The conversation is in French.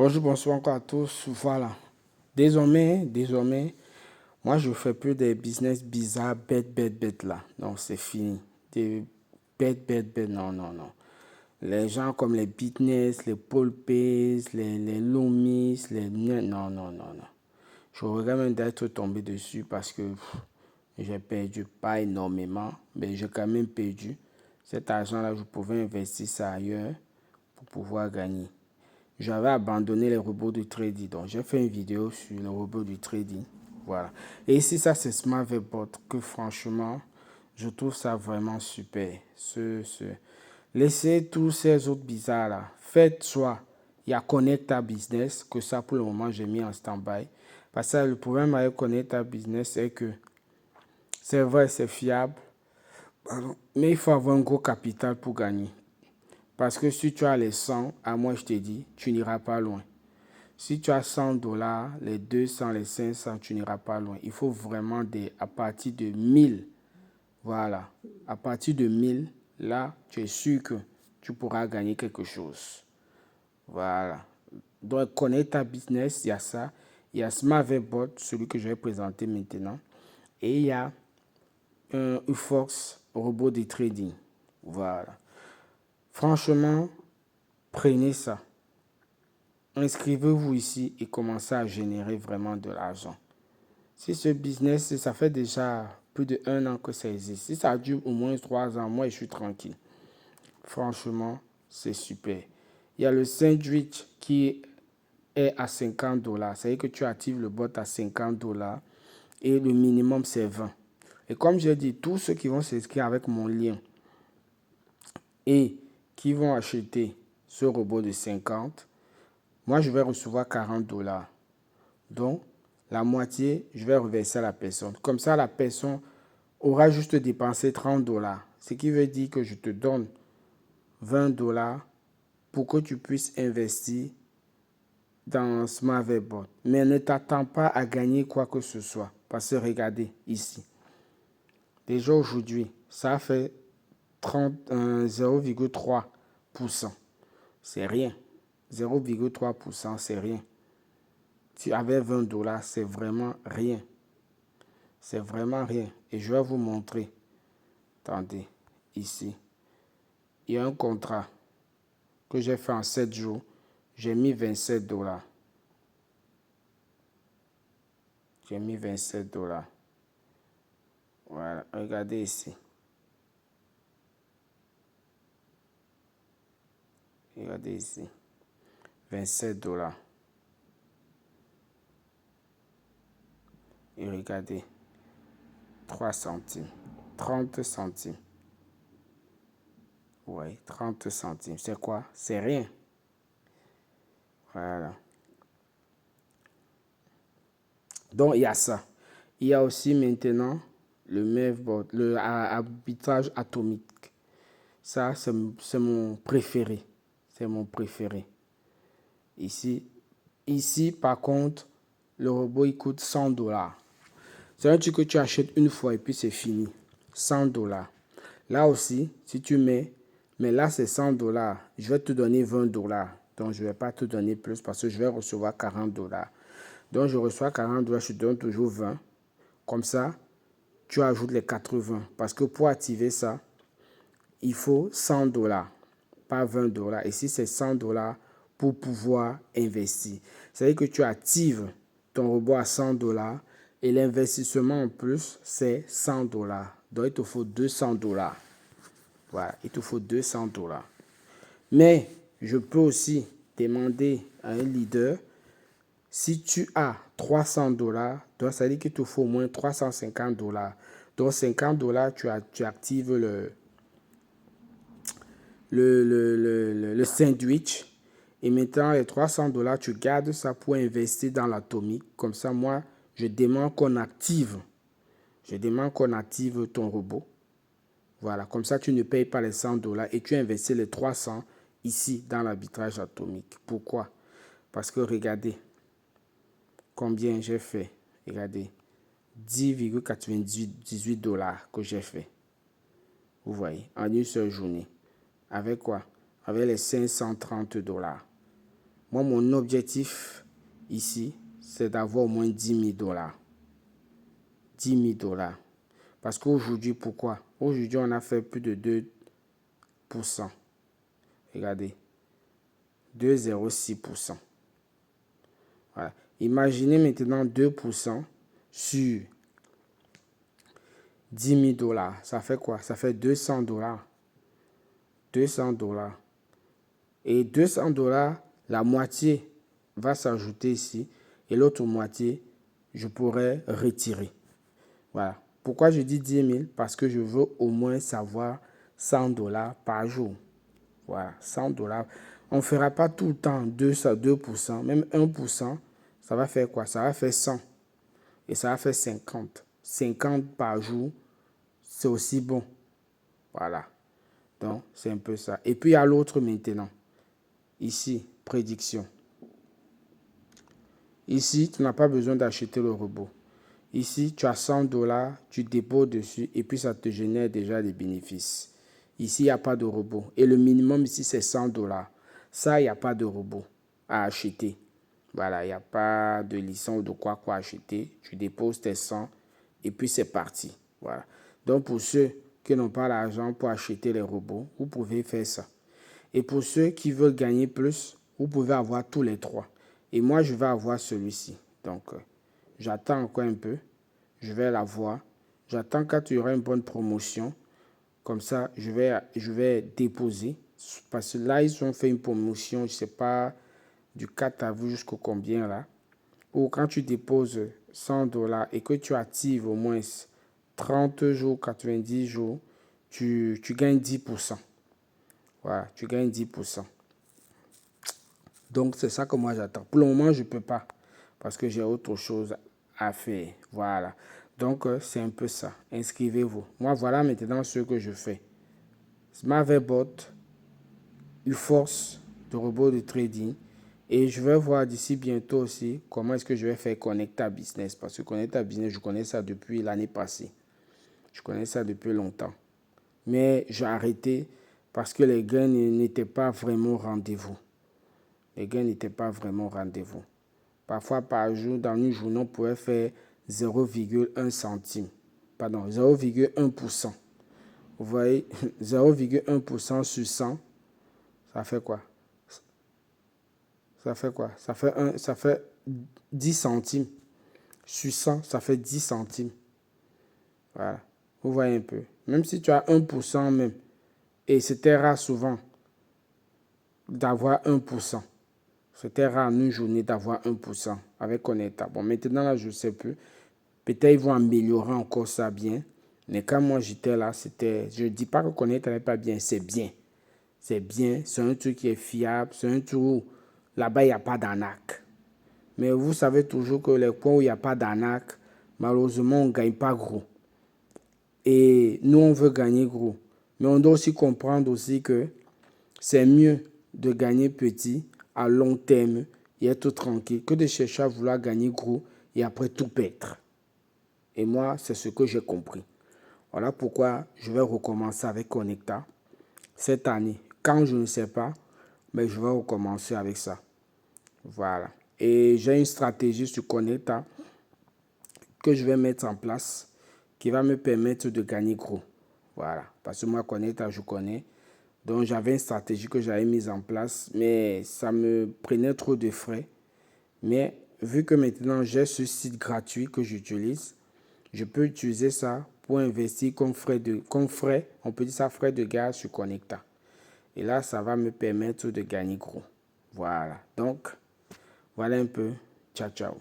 Bonjour, bonsoir encore à tous. Voilà. Désormais, moi je fais plus des business bizarres, bêtes là. Non, c'est fini. Des bêtes, non, non, non. Les gens comme les Bitness, les Polpays, les Loomis, non, non, non, non. Je regrette même d'être tombé dessus parce que j'ai perdu pas énormément, mais j'ai quand même perdu. Cet argent-là, je pouvais investir ça ailleurs pour pouvoir gagner. J'avais abandonné les robots du trading. Donc, j'ai fait une vidéo sur les robots du trading. Voilà. Et ici, ça, c'est Smart Bot que franchement, je trouve ça vraiment super. Laissez tous ces autres bizarres là. Faites soit, il y a Connect ta Business, que ça, pour le moment, j'ai mis en stand-by. Parce que le problème avec Connect ta Business, c'est que c'est vrai, c'est fiable. Pardon. Mais il faut avoir un gros capital pour gagner. Parce que si tu as les 100, à moi, je te dis, tu n'iras pas loin. Si tu as 100 dollars, les 200, les 500, tu n'iras pas loin. Il faut vraiment à partir de 1000. Voilà. À partir de 1000, là, tu es sûr que tu pourras gagner quelque chose. Voilà. Donc, connaître ta business, il y a ça. Il y a SmartVbot, celui que je vais présenter maintenant. Et il y a un Ufox robot de trading. Voilà. Franchement, prenez ça. Inscrivez-vous ici et commencez à générer vraiment de l'argent. Si ce business, ça fait déjà plus de 1 an que ça existe. Si ça dure au moins 3 ans, moi, je suis tranquille. Franchement, c'est super. Il y a le sandwich qui est à 50 dollars. C'est-à-dire que tu actives le bot à 50 dollars et le minimum, c'est 20. Et comme j'ai dit, tous ceux qui vont s'inscrire avec mon lien et qui vont acheter ce robot de 50, moi, je vais recevoir 40 dollars. Donc, la moitié, je vais reverser à la personne. Comme ça, la personne aura juste dépensé 30 dollars. Ce qui veut dire que je te donne 20 dollars pour que tu puisses investir dans SmartVbot. Mais ne t'attends pas à gagner quoi que ce soit. Parce que regardez ici. Déjà aujourd'hui, ça fait 0,3%. C'est rien. 0,3%, c'est rien. Tu avais 20 dollars, c'est vraiment rien. C'est vraiment rien. Et je vais vous montrer. Attendez, ici. Il y a un contrat que j'ai fait en 7 jours. J'ai mis 27 dollars. J'ai mis 27 dollars. Voilà, regardez ici. Regardez ici. 27 dollars. Et regardez. 3 centimes. 30 centimes. Oui, 30 centimes. C'est quoi? C'est rien. Voilà. Donc, il y a ça. Il y a aussi maintenant le MEVBot, le arbitrage atomique. Ça, c'est mon préféré. C'est mon préféré. Ici, par contre, le robot, il coûte 100 dollars. C'est un truc que tu achètes une fois et puis c'est fini. 100 dollars. Là aussi, si tu mets, mais là c'est 100 dollars. Je vais te donner 20 dollars. Donc, je ne vais pas te donner plus parce que je vais recevoir 40 dollars. Donc, je reçois 40 dollars, je te donne toujours 20. Comme ça, tu ajoutes les 80. Parce que pour activer ça, il faut 100 dollars, pas 20 dollars. Ici, c'est 100 dollars pour pouvoir investir. C'est-à-dire que tu actives ton robot à 100 dollars et l'investissement en plus, c'est 100 dollars. Donc, il te faut 200 dollars. Voilà, il te faut 200 dollars. Mais je peux aussi demander à un leader, si tu as 300 dollars, donc ça veut dire qu'il te faut au moins 350 dollars. Donc 50 dollars, tu actives le sandwich. Et maintenant, les 300 dollars, tu gardes ça pour investir dans l'atomique. Comme ça, moi, je demande qu'on active. Je demande qu'on active ton robot. Voilà, comme ça, tu ne payes pas les 100 dollars et tu investis les 300 ici dans l'arbitrage atomique. Pourquoi? Parce que regardez combien j'ai fait. Regardez, 10,98 dollars que j'ai fait. Vous voyez, en une seule journée. Avec quoi? Avec les 530 dollars. Moi, mon objectif ici, c'est d'avoir au moins 10 000 $. 10 000 $. Parce qu'aujourd'hui, pourquoi? Aujourd'hui, on a fait plus de 2%. Regardez, 2,06%. Voilà. Imaginez maintenant 2% sur 10 000 $. Ça fait quoi? Ça fait 200 $. 200 $. Et 200 $, la moitié va s'ajouter ici. Et l'autre moitié, je pourrais retirer. Voilà. Pourquoi je dis 10 000? Parce que je veux au moins savoir 100 $ par jour. Voilà, 100 $. On ne fera pas tout le temps 2%, même 1%. Ça va faire quoi? Ça va faire 100. Et ça va faire 50. 50 par jour, c'est aussi bon. Voilà. Donc, c'est un peu ça. Et puis, il y a l'autre maintenant. Ici, prédiction. Ici, tu n'as pas besoin d'acheter le robot. Ici, tu as 100 $, tu déposes dessus et puis ça te génère déjà des bénéfices. Ici, il n'y a pas de robot. Et le minimum ici, c'est 100 $. Ça, il n'y a pas de robot à acheter. Voilà, il n'y a pas de licence ou de quoi acheter. Tu déposes tes 100 et puis c'est parti. Voilà. Donc, pour ceux qui n'ont pas l'argent pour acheter les robots, vous pouvez faire ça. Et pour ceux qui veulent gagner plus, vous pouvez avoir tous les trois. Et moi, je vais avoir celui-ci. Donc, j'attends encore un peu. Je vais l'avoir. J'attends quand tu auras une bonne promotion. Comme ça, je vais déposer. Parce que là, ils ont fait une promotion, je ne sais pas, du 4 avril jusqu'au combien là. Ou quand tu déposes 100 $ et que tu actives au moins 30 jours, 90 jours, tu gagnes 10%. Voilà, tu gagnes 10%. Donc, c'est ça que moi j'attends. Pour le moment, je ne peux pas parce que j'ai autre chose à faire. Voilà. Donc, c'est un peu ça. Inscrivez-vous. Moi, voilà maintenant ce que je fais. SmartVerbot, UForce, de robot de trading. Et je vais voir d'ici bientôt aussi comment est-ce que je vais faire Connecta Business. Parce que Connecta Business, je connais ça depuis l'année passée. Je connais ça depuis longtemps. Mais j'ai arrêté parce que les gains n'étaient pas vraiment au rendez-vous. Les gains n'étaient pas vraiment au rendez-vous. Parfois, par jour, dans une journée, on pouvait faire 0,1 centime. Pardon, 0,1%. Vous voyez, 0,1% sur 100, ça fait quoi? Ça fait quoi? Ça fait 10 centimes. Sur 100, ça fait 10 centimes. Voilà. Vous voyez un peu. Même si tu as 1% même, et c'était rare souvent d'avoir 1%. C'était rare en une journée d'avoir 1% avec Connecta. Bon, maintenant, là, je ne sais plus. Peut-être ils vont améliorer encore ça bien. Mais quand moi, j'étais là, c'était... Je ne dis pas que Connecta n'est pas bien. C'est bien. C'est bien. C'est un truc qui est fiable. C'est un truc où là-bas, il n'y a pas d'arnaque. Mais vous savez toujours que les coins où il n'y a pas d'arnaque, malheureusement, on ne gagne pas gros. Et nous, on veut gagner gros. Mais on doit aussi comprendre aussi que c'est mieux de gagner petit à long terme et être tranquille que de chercher à vouloir gagner gros et après tout perdre. Et moi, c'est ce que j'ai compris. Voilà pourquoi je vais recommencer avec Connecta cette année. Quand je ne sais pas, mais je vais recommencer avec ça. Voilà. Et j'ai une stratégie sur Connecta que je vais mettre en place qui va me permettre de gagner gros. Voilà. Parce que moi, Connecta, je connais. Donc, j'avais une stratégie que j'avais mise en place, mais ça me prenait trop de frais. Mais vu que maintenant, j'ai ce site gratuit que j'utilise, je peux utiliser ça pour investir comme frais, on peut dire ça, frais de gaz sur Connecta. Et là, ça va me permettre de gagner gros. Voilà. Donc, voilà un peu. Ciao, ciao.